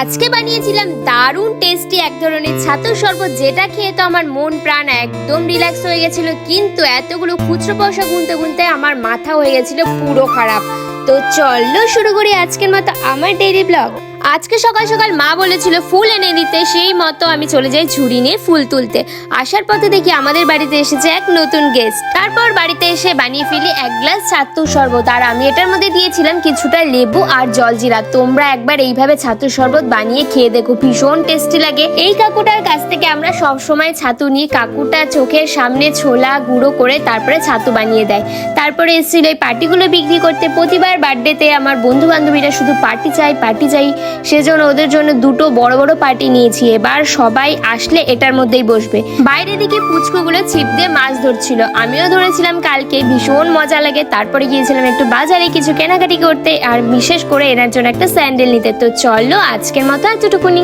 আজকে বানিয়েছিলাম দারুণ টেস্টি এক ধরনের ছাতুর শরবত, যেটা খেয়ে তো আমার মন প্রাণ একদম রিল্যাক্স হয়ে গেছিল। কিন্তু এতগুলো খুচরো পয়সা গুনতে গুনতে আমার মাথা হয়ে গেছিল পুরো খারাপ। তো চলো শুরু করি আজকের মতো আমার ডেইলি ব্লগ। আজকে সকাল সকাল মা বলেছিল ফুল এনে দিতে, সেই মতো আমি চলে যাই ঝুড়ি নিয়ে ফুল তুলতে। আসার পথে দেখি আমাদের বাড়িতে এসেছে এক নতুন গেস্ট। তারপর বাড়িতে এসে বানিয়ে ফেলি এক গ্লাস ছাতুর শরবত, আর আমি এটার মধ্যে দিয়েছিলাম কিছুটা লেবু আর জলজিরা। তোমরা একবার এইভাবে ছাতুর শরবত বানিয়ে খেয়ে দেখো, ভীষণ টেস্টি লাগে। এই কাকুটার কাছ থেকে আমরা সব সময় ছাতু নিই। কাকুটা চোখের সামনে ছোলা গুঁড়ো করে তারপরে ছাতু বানিয়ে দেয়। তারপরে এসেছিল এই পার্টিগুলো বিক্রি করতে। প্রতিবার বার্থডেতে আমার বন্ধু বান্ধবীরা শুধু পার্টি চাই, সেজন্য ওদের জন্য দুটো বড় বড় পার্টি নিয়েছি। এবার সবাই আসলে এটার মধ্যেই বসবে। বাইরে দিকে পুচকুগুলো ছিপ দিয়ে মাছ ধরছিল, আমিও ধরেছিলাম কালকে, ভীষণ মজা লাগে। তারপরে গিয়েছিলাম একটু বাজারে কিছু কেনাকাটি করতে, আর বিশেষ করে এনার জন্য একটা স্যান্ডেল নিতে। তো চলো আজকের মতো এতটুকুনি।